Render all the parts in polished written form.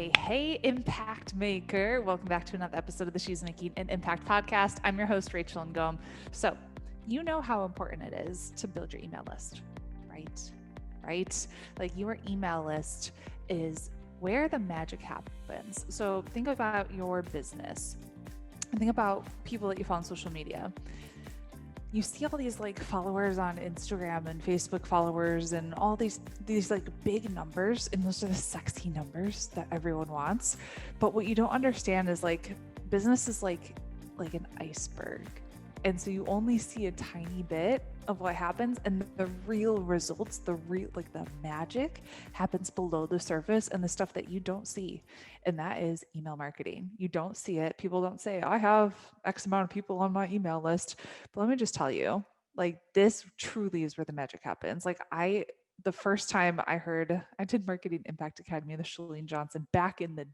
Hey, Impact Maker. Welcome back to another episode of the She's Making an Impact podcast. I'm your host, Rachel Ngom. So, you know how important it is to build your email list, right? Right? Like your email list is where the magic happens. So, think about your business and think about people that you follow on social media. You see all these like followers on Instagram and Facebook followers and all these like big numbers, and those are the sexy numbers that everyone wants. But what you don't understand is like business is like an iceberg. And so you only see a tiny bit of what happens, and the real results, the real like the magic happens below the surface and the stuff that you don't see. And that is email marketing. You don't see it. People don't say, I have X amount of people on my email list. But let me just tell you, like this truly is where the magic happens. The first time I did Marketing Impact Academy, the Chalene Johnson back in the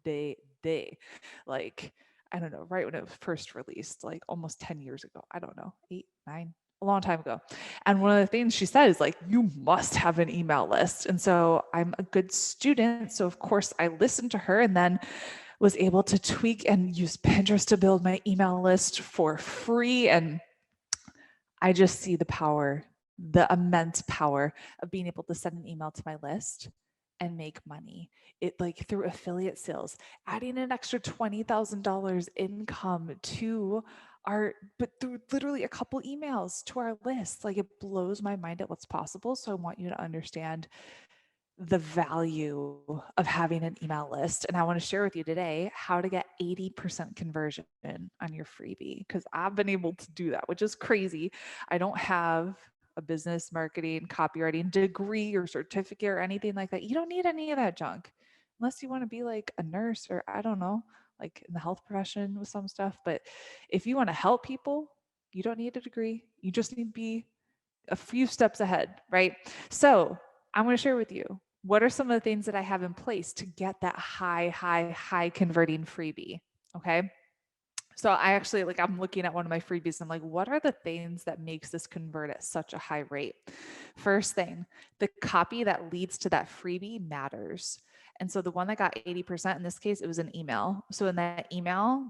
day, like I don't know, right when it was first released, like almost 10 years ago. I don't know, 8, 9, a long time ago. And one of the things she said is like, you must have an email list. And so I'm a good student. So of course I listened to her and then was able to tweak and use Pinterest to build my email list for free. And I just see the immense power of being able to send an email to my list and make money. It like through affiliate sales, adding an extra $20,000 income to but through literally a couple emails to our list. Like it blows my mind at what's possible. So I want you to understand the value of having an email list. And I want to share with you today how to get 80% conversion on your freebie, because I've been able to do that, which is crazy. I don't have a business marketing, copywriting degree or certificate or anything like that. You don't need any of that junk unless you want to be like a nurse or I don't know, like in the health profession with some stuff. But if you want to help people, you don't need a degree. You just need to be a few steps ahead, right? So I'm going to share with you what are some of the things that I have in place to get that high converting freebie. Okay. So I actually like I'm looking at one of my freebies and I'm like, what are the things that makes this convert at such a high rate? First thing, the copy that leads to that freebie matters. And so the one that got 80% in this case, it was an email. So in that email,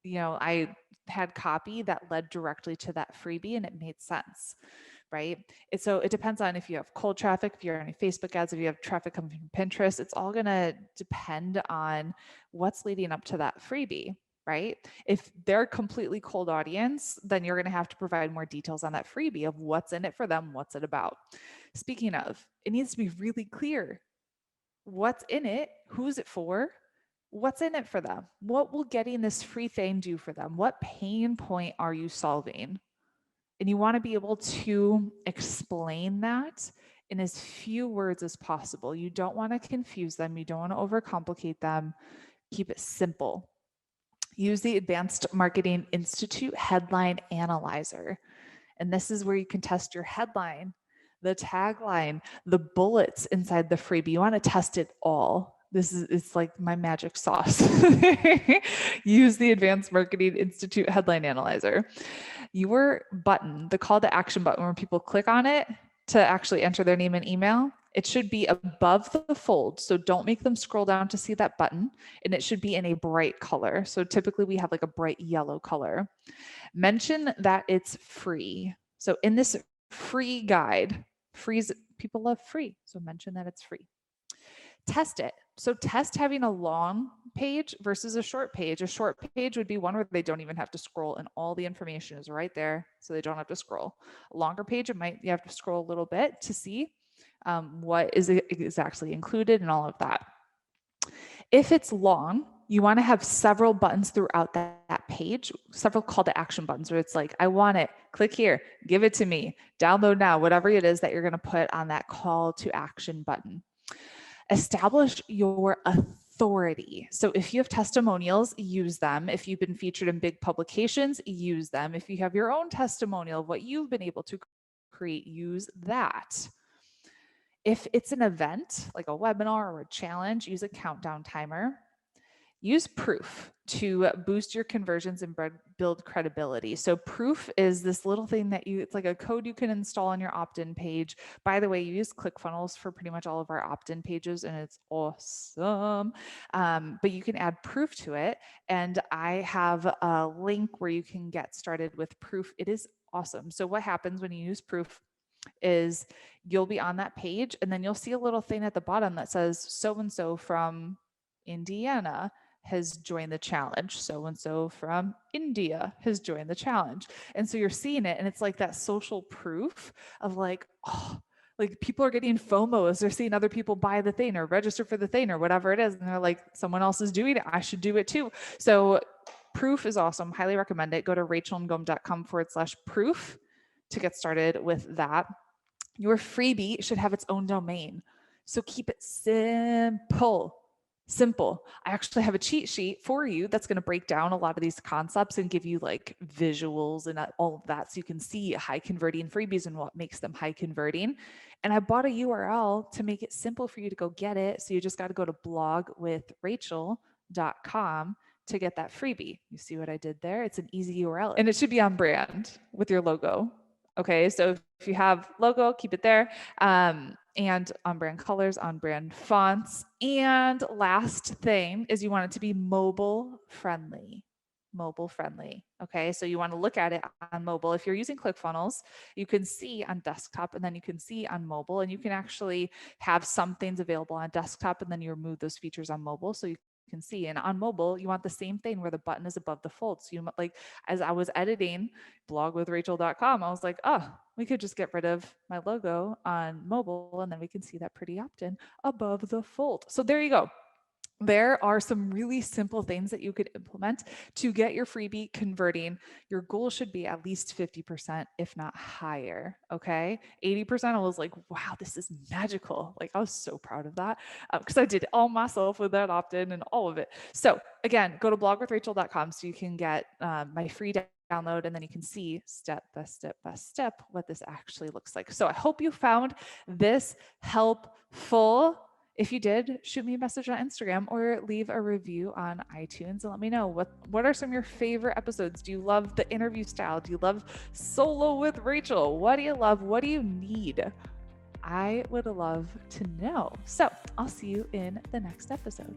I had copy that led directly to that freebie and it made sense, right? So it depends on if you have cold traffic, if you're on any Facebook ads, if you have traffic coming from Pinterest, it's all going to depend on what's leading up to that freebie, right? If they're a completely cold audience, then you're going to have to provide more details on that freebie of what's in it for them, what's it about. Speaking of, it needs to be really clear what's in it, who's it for, what's in it for them, what will getting this free thing do for them, what pain point are you solving? And you want to be able to explain that in as few words as possible. You don't want to confuse them. You don't want to overcomplicate them. Keep it simple. Use the Advanced Marketing Institute Headline Analyzer. And this is where you can test your headline, the tagline, the bullets inside the freebie. You want to test it all. It's like my magic sauce. Use the Advanced Marketing Institute Headline Analyzer. Your button, the call to action button, where people click on it to actually enter their name and email, it should be above the fold. So don't make them scroll down to see that button. And it should be in a bright color. So typically we have like a bright yellow color. Mention that it's free. So in this free guide, people love free. So mention that it's free. Test it. So test having a long page versus a short page. A short page would be one where they don't even have to scroll and all the information is right there. So they don't have to scroll. A longer page, you have to scroll a little bit to see what is actually included and all of that. If it's long, you want to have several buttons throughout that page, several call to action buttons where it's like, I want it, click here, give it to me, download now, whatever it is that you're going to put on that call to action button. Establish your authority. So if you have testimonials, use them. If you've been featured in big publications, use them. If you have your own testimonial of what you've been able to create, use that. If it's an event, like a webinar or a challenge, use a countdown timer. use proof to boost your conversions and build credibility. So proof is this little thing that it's like a code you can install on your opt-in page. By the way, you use ClickFunnels for pretty much all of our opt-in pages and it's awesome. But you can add proof to it. And I have a link where you can get started with proof. It is awesome. So what happens when you use proof is you'll be on that page and then you'll see a little thing at the bottom that says so-and-so from Indiana has joined the challenge. So-and-so from India has joined the challenge. And so you're seeing it and it's like that social proof of like, oh, like people are getting FOMO as they're seeing other people buy the thing or register for the thing or whatever it is. And they're like, someone else is doing it. I should do it too. So proof is awesome. Highly recommend it. Go to rachelngom.com/proof to get started with that. Your freebie should have its own domain. So keep it simple. I actually have a cheat sheet for you that's going to break down a lot of these concepts and give you like visuals and all of that so you can see high converting freebies and what makes them high converting. And I bought a URL to make it simple for you to go get it. So you just got to go to blogwithrachel.com to get that freebie. You see what I did there? It's an easy URL and it should be on brand with your logo. Okay, so if you have logo, keep it there. And on brand colors, on brand fonts. And last thing is you want it to be mobile friendly. Okay, so you want to look at it on mobile. If you're using ClickFunnels, you can see on desktop and then you can see on mobile, and you can actually have some things available on desktop and then you remove those features on mobile. So you can see, and on mobile, you want the same thing where the button is above the fold. So you like, as I was editing blogwithrachel.com, I was like, oh, we could just get rid of my logo on mobile and then we can see that pretty opt-in above the fold. So there you go. There are some really simple things that you could implement to get your freebie converting. Your goal should be at least 50%, if not higher. Okay. 80%, I was like, wow, this is magical. Like, I was so proud of that because I did it all myself with that opt in and all of it. So, again, go to blogwithrachel.com so you can get my free download and then you can see step by step what this actually looks like. So, I hope you found this helpful. If you did, shoot me a message on Instagram or leave a review on iTunes and let me know what are some of your favorite episodes. Do you love the interview style? Do you love solo with Rachel? What do you love? What do you need? I would love to know. So I'll see you in the next episode.